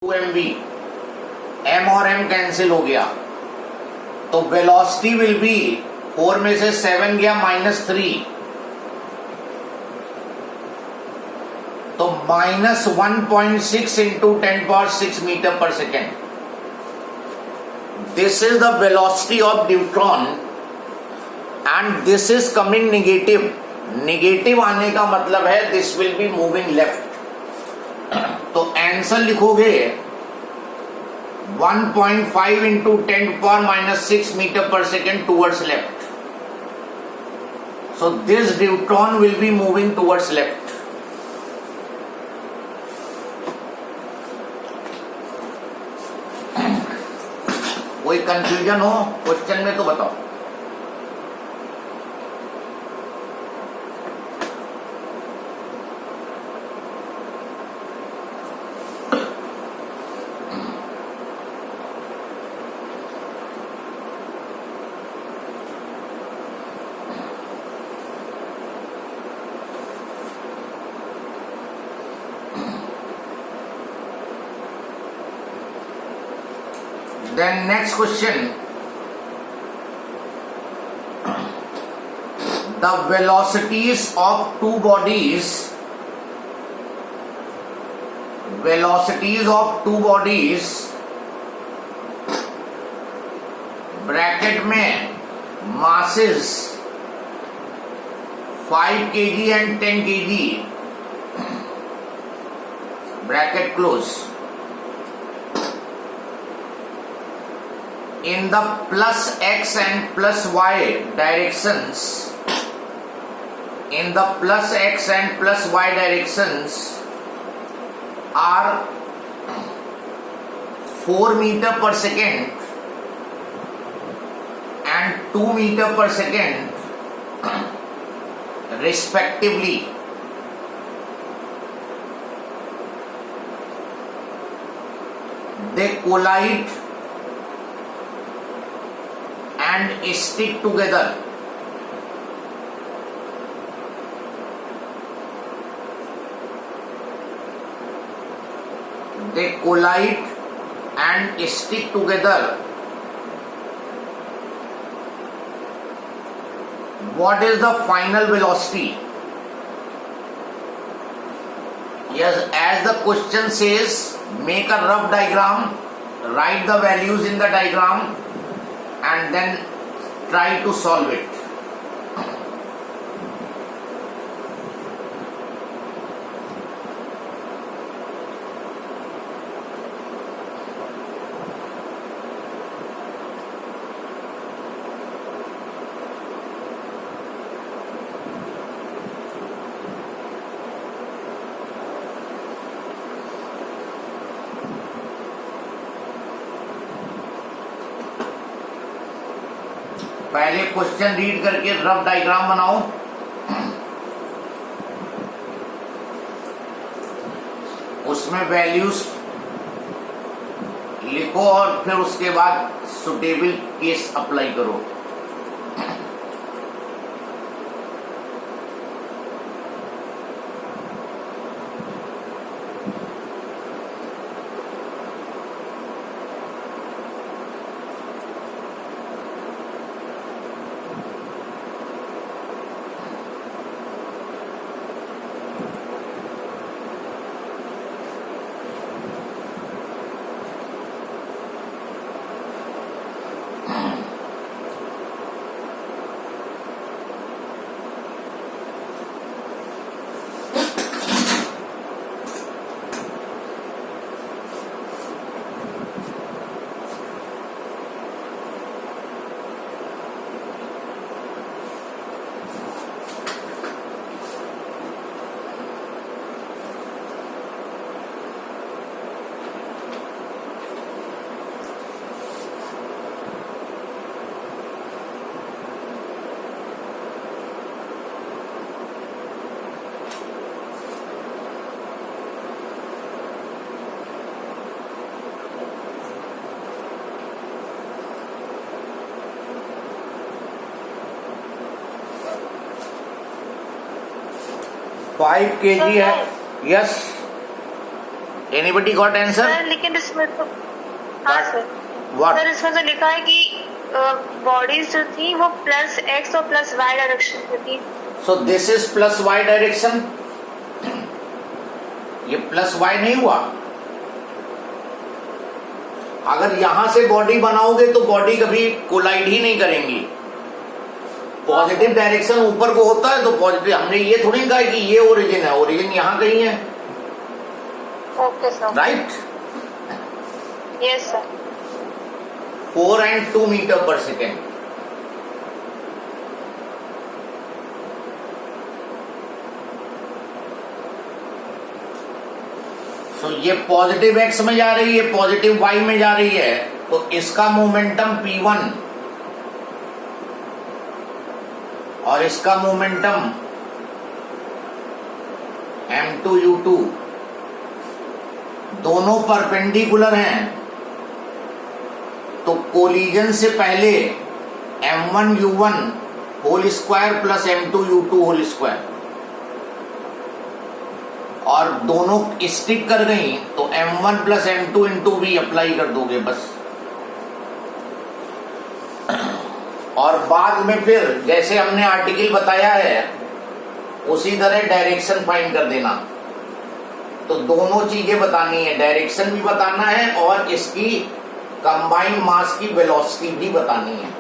2mv, m और m cancel हो गया तो वेलोसिटी विल बी 4 में से 7 गया -3 तो -1.6 into 10⁻⁶ metre per second. This is the velocity of neutron and this is coming negative. Negative आने का मतलब है this will be moving left. तो आंसर लिखोगे 1.5 into 10⁻⁻⁶ metre per second towards left. So this neutron will be moving towards left. कोई confusion हो question में तो बताओ. Then next question, the velocities of two bodies bracket में masses 5 kg and 10 kg bracket close in the plus x and plus y directions are 4 meter per second and 2 meter per second respectively. They collide and stick together. They collide and stick together. What is the final velocity? Yes, as the question says, make a rough diagram, write the values in the diagram and then try to solve it. पहले question read करके rough diagram बनाओ. उसमें values लिखो और फिर उसके बाद suitable case apply करो. फाइव kg है. Yes anybody got answer? Sir लेकिन इसमें तो हाँ सर व्हाट? सर इसमें तो लिखा है कि बॉडीज जो थी वो प्लस एक्स और प्लस वाई डायरेक्शन में थी। So this is plus y direction, ये प्लस वाई नहीं हुआ। अगर यहां से बॉडी बनाओगे तो बॉडी कभी कोलाइड ही नहीं करेंगी। पॉजिटिव डायरेक्शन ऊपर को होता है तो पॉजिटिव, हमने ये थोड़ी कहा कि ये ओरिजिन है, ओरिजिन यहां कहीं है। Okay sir. Right? Yes sir. 4 and 2 metre per second. तो ये पॉजिटिव एक्स में जा रही है, पॉजिटिव वाई में जा रही है, तो इसका मोमेंटम P1 और इसका मोमेंटम M2U2 दोनों परपेंडिकुलर हैं, तो कोलिजन से पहले M1U1 whole square plus M2U2 whole square, और दोनों स्टिक कर गई तो M1 प्लस M2 इंटू भी अप्लाई कर दोगे बस। और बाद में फिर जैसे हमने आर्टिकल बताया है उसी तरह डायरेक्शन फाइंड कर देना। तो दोनों चीजें बतानी है, डायरेक्शन भी बताना है और इसकी कंबाइंड मास की वेलोसिटी भी बतानी है।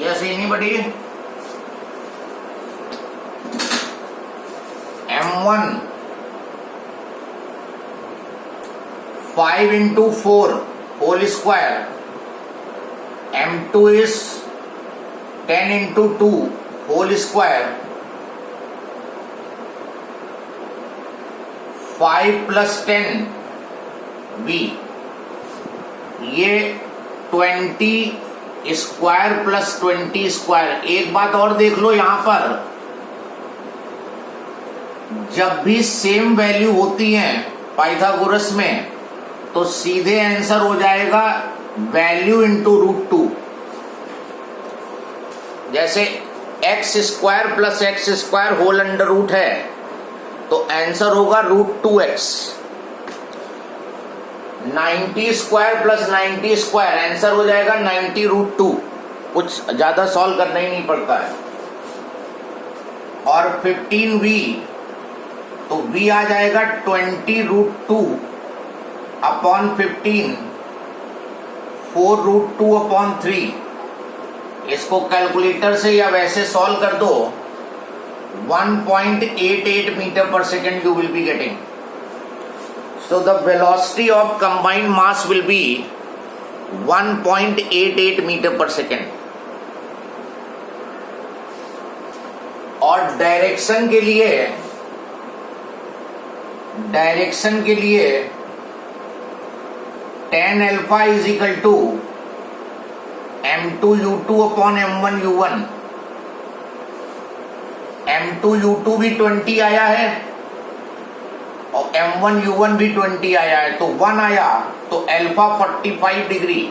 Yes, anybody? M1 5 into 4 whole square, M2 is 10 into 2 whole square, 5 plus 10 B, ये 20 स्क्वायर प्लस 20 स्क्वायर। एक बात और देख लो यहां पर, जब भी सेम वैल्यू होती है पाइथागोरस में तो सीधे आंसर हो जाएगा वैल्यू इंटू √2। जैसे x square plus x square whole under root है तो आंसर होगा √2x। 90 square plus 90 square answer हो जाएगा 90 √2। कुछ ज्यादा सॉल्व करना ही नहीं पड़ता है। और 15v तो v आ जाएगा 20 √2 अपॉन 15, 4 √2 अपॉन 3। इसको कैलकुलेटर से या वैसे सॉल्व कर दो, 1.88 metre per second you will be getting. So the velocity of combined mass will be 1.88 meter per second. और डायरेक्शन के लिए tan alpha is equal to M2U2 upon M1U1। M2U2 भी 20 आया है और M1U1 भी 20 आया है, तो 1 आया तो अल्फा 45 डिग्री।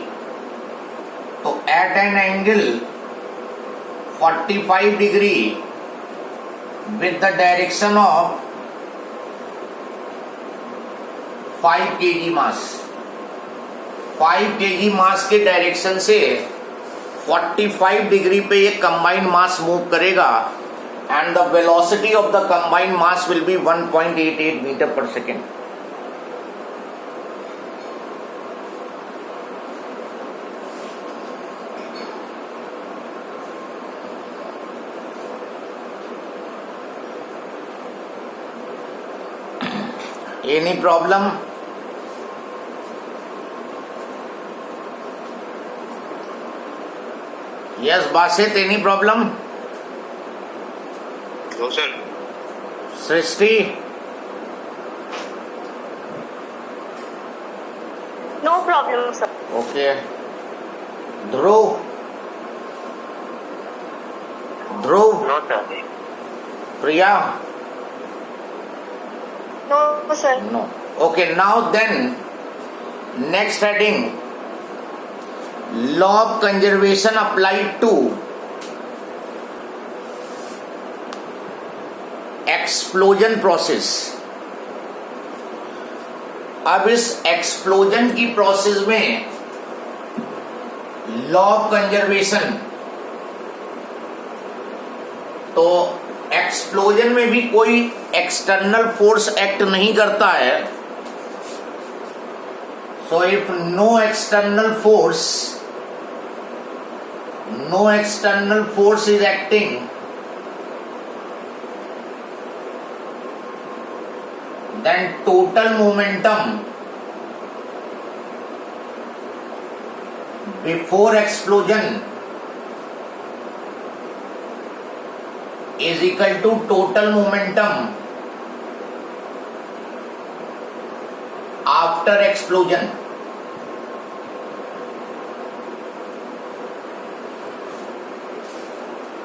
तो at an angle 45 degree with the direction of 5 kg mass, 5 kg mass के डायरेक्शन से 45 डिग्री पे ये कंबाइंड मास मूव करेगा and the velocity of the combined mass will be 1.88 meter per second. Any problem? Yes, Basit, any problem? No, sir. Srishti? No problem, sir. Okay. Dhruv? Dhruv? No, sir. Priya? No, sir. No. Okay, now then, next heading. Law of conservation applied to explosion process. अब इस explosion की process में law of conservation, तो explosion में भी कोई external force act नहीं करता है. So if no external force is acting, then total momentum before explosion is equal to total momentum after explosion.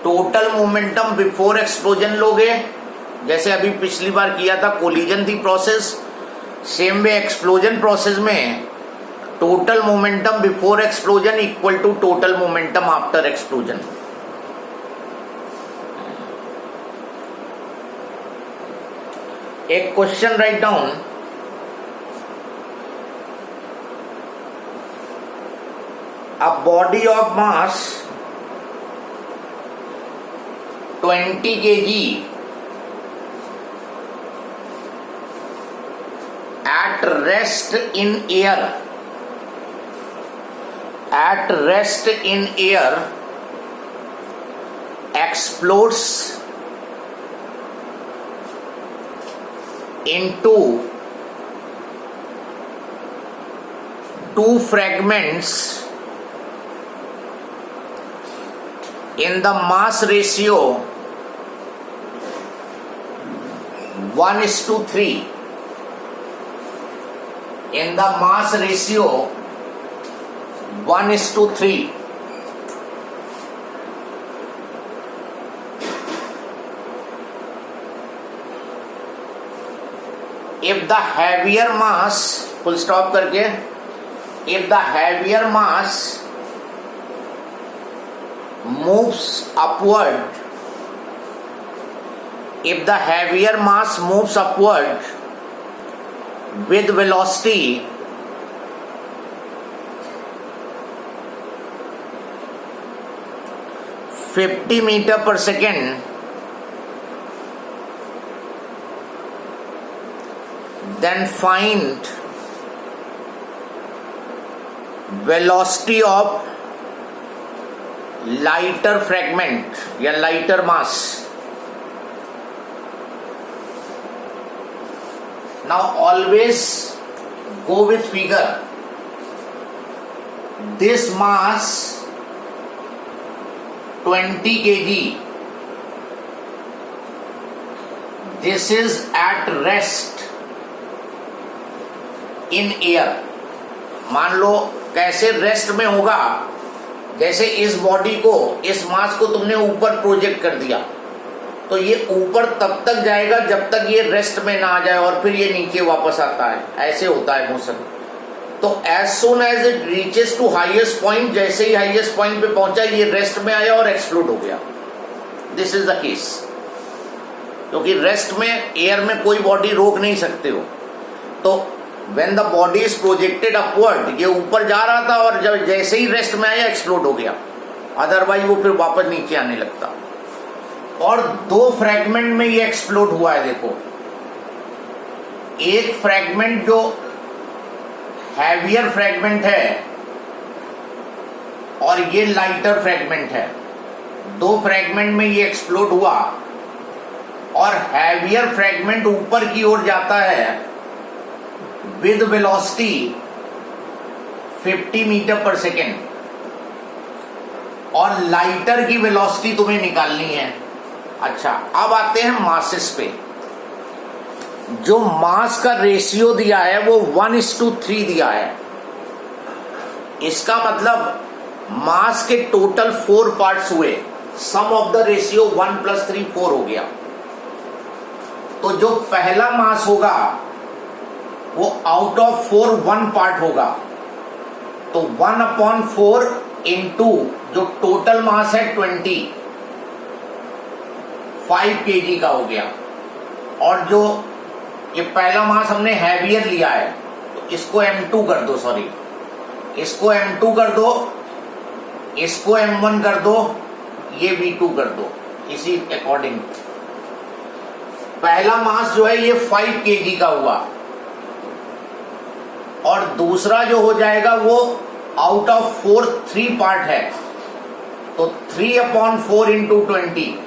Total momentum before explosion लोगे, जैसे अभी पिछली बार किया था, कोलिजन थी process, same way explosion process में total momentum before explosion equal to total momentum after explosion. एक question write down. A body of mass 20 kg at rest in air explodes into two fragments in the mass ratio 1:3. In the mass ratio 1:3. If the heavier mass, full stop करके, if the heavier mass moves upward, if the heavier mass moves upward with velocity (50 meter per second), then find velocity of lighter fragment या lighter mass. Now always go with figure. This mass 20 kg. This is at rest in air. मान लो कैसे rest में होगा, जैसे इस body को, इस मास को तुमने ऊपर प्रोजेक्ट कर दिया, तो ये ऊपर तब तक जाएगा जब तक ये रेस्ट में ना आ जाए और फिर ये नीचे वापस आता है. ऐसे होता है मोशन. तो as soon as it reaches to highest point, जैसे ही हाईएस्ट पॉइंट पे पहुंचा ये रेस्ट में आया और एक्सप्लोड हो गया. This is the case. क्योंकि रेस्ट में एयर में कोई बॉडी रोक नहीं सकते हो. तो when the body is projected upward, ये ऊपर जा रहा था और जब जैसे ही रेस्ट में आया एक्सप्लोड हो गया. अदरवाइज वो फिर वापस नीचे आने लगता. और दो फ्रैगमेंट में ये एक्सप्लोड हुआ है. देखो, एक फ्रैगमेंट जो हैवियर फ्रैगमेंट है और ये लाइटर फ्रैगमेंट है. दो फ्रैगमेंट में ये एक्सप्लोड हुआ और हैवियर फ्रैगमेंट ऊपर की ओर जाता है with velocity 50 metre per second और लाइटर की वेलोसिटी तुम्हें निकालनी है। अच्छा, अब आते हैं मासेस पे। जो मास का रेशियो दिया है वो 1:3 दिया है। इसका मतलब मास के टोटल 4 पार्ट्स हुए, सम ऑफ द रेशियो 1 + 3 4 हो गया। तो जो पहला मास होगा वो आउट ऑफ 4 1 पार्ट होगा, तो 1/4 इंटू जो टोटल मास है 25 kg का हो गया। और जो ये पहला मास हमने हैवियर लिया है तो इसको M2 कर दो, सॉरी इसको M2 कर दो, इसको M1 कर दो, ये V2 कर दो। इसी अकॉर्डिंग पहला मास जो है ये 5 kg का हुआ और दूसरा जो हो जाएगा वो आउट ऑफ 4 3 पार्ट है, तो 3/4 इंटू 20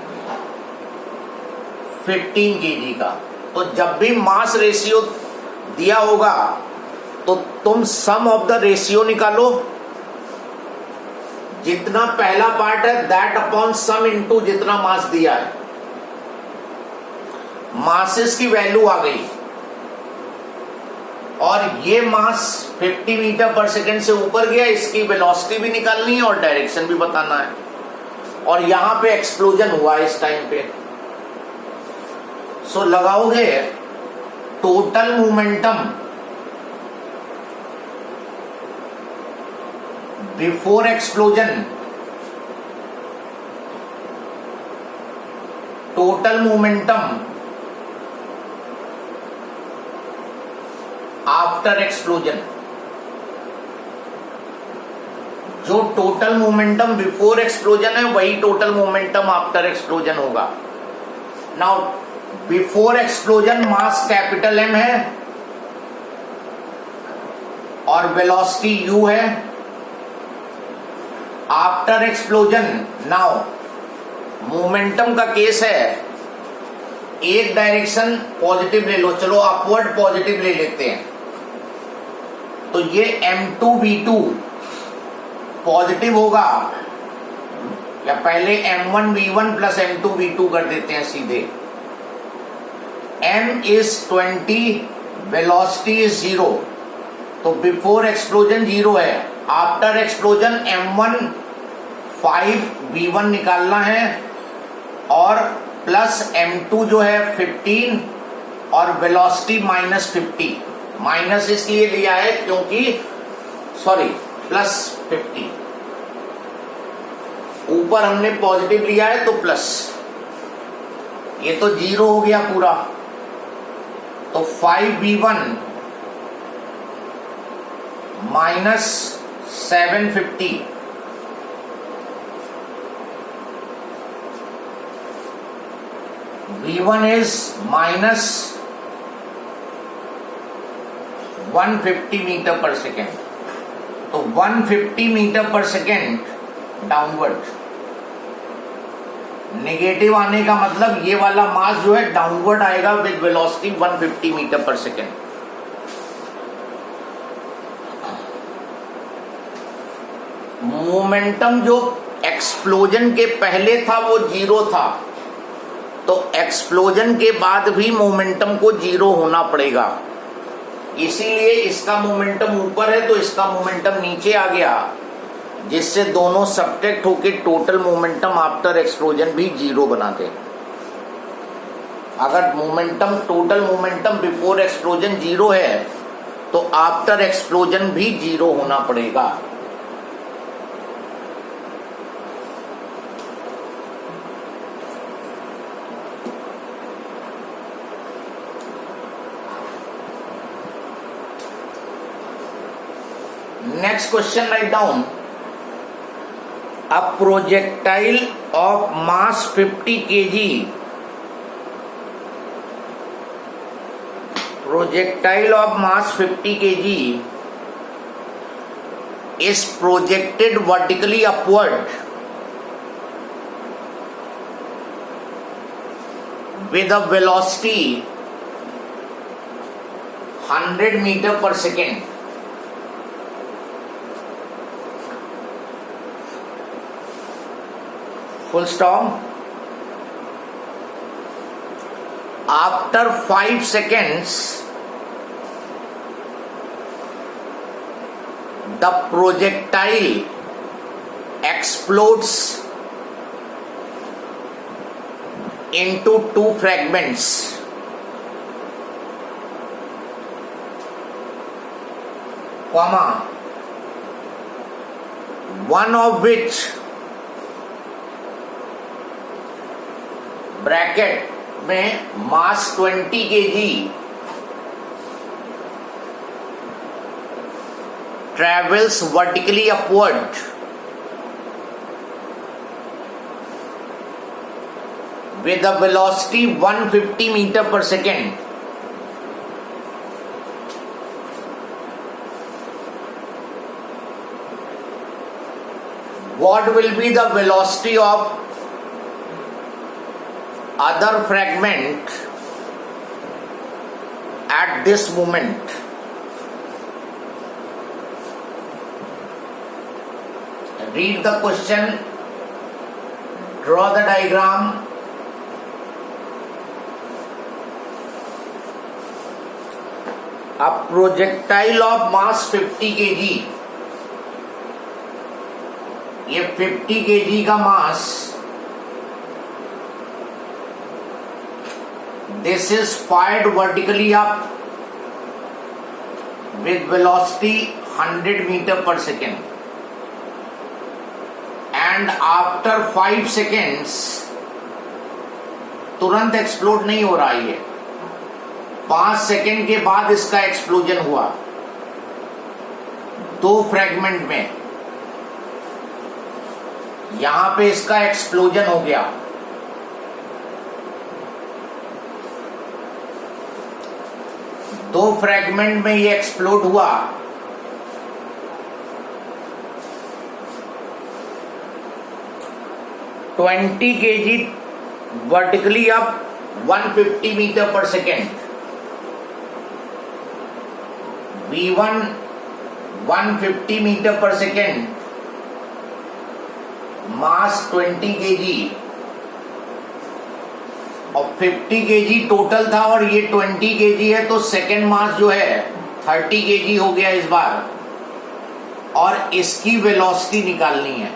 15 kg का। तो जब भी मास रेशियो दिया होगा तो तुम सम ऑफ द रेशियो निकालो, जितना पहला पार्ट है दैट अपॉन सम इंटू जितना मास दिया है। मासेस की वैल्यू आ गई और ये मास 50 मीटर पर सेकेंड से ऊपर गया, इसकी वेलोसिटी भी निकालनी है और डायरेक्शन भी बताना है। और यहां पे एक्सप्लोजन हुआ इस टाइम पे, सो लगाओगे total momentum before explosion, total momentum after explosion. जो टोटल मोमेंटम बिफोर एक्सप्लोजन है वही टोटल मोमेंटम आफ्टर एक्सप्लोजन होगा। Now before explosion mass capital M है और वेलोसिटी U है। आफ्टर एक्सप्लोजन नाउ मोमेंटम का केस है, एक डायरेक्शन पॉजिटिव ले लो, चलो अपवर्ड पॉजिटिव ले लेते हैं, तो ये M2V2 पॉजिटिव होगा, या पहले M1V1 प्लस M2V2 कर देते हैं सीधे। M is 20, वेलोसिटी इज 0, तो बिफोर एक्सप्लोजन 0 है, आफ्टर एक्सप्लोजन M1 5V1 निकालना है और प्लस M2 जो है 15 और वेलोसिटी -50। माइनस इसलिए लिया है क्योंकि सॉरी +50, ऊपर हमने पॉजिटिव लिया है तो प्लस, ये तो 0 हो गया पूरा, तो 5V1 -750 V1 is -150 metre per second, तो 150 metre per second downward. Negative आने का मतलब ये वाला मास जो है डाउनवर्ड आएगा with velocity 150 metre per second. Momentum जो एक्सप्लोजन के पहले था वो 0 था, तो एक्सप्लोजन के बाद भी मोमेंटम को 0 होना पड़ेगा, इसीलिए इसका मोमेंटम ऊपर है तो इसका मोमेंटम नीचे आ गया, जिससे दोनों सब्ट्रैक्ट होकर टोटल मोमेंटम आफ्टर एक्सप्लोजन भी 0 बनाते। अगर momentum total momentum before explosion 0 है तो आफ्टर एक्सप्लोजन भी 0 होना पड़ेगा। Next question, write down a projectile of mass 50 kg. Projectile of mass 50 kg is projected vertically upward with a velocity 100 metre per second. Full stop. After 5 seconds the projectile explodes into 2 fragments, comma, one of which bracket में मास 20 kg travels vertically upward with a velocity 150 meter per second. What will be the velocity of other fragment at this moment? Read the question, draw the diagram. A projectile of mass 50 kg, ये 50 kg का मास, this is fired vertically up with velocity 100 meter per second, and after 5 seconds तुरंत explode नहीं हो रहा है, 5 second के बाद इसका एक्सप्लोजन हुआ 2 फ्रैगमेंट में। यहां पे इसका एक्सप्लोजन हो गया, दो फ्रैगमेंट में ये एक्सप्लोड हुआ। Twenty kg vertically up 150 metre per second, V1 150 metre per second, mass 20 kg और 50 kg टोटल था और ये 20 kg है, तो सेकेंड मास जो है 30 kg हो गया इस बार, और इसकी वेलोसिटी निकालनी है।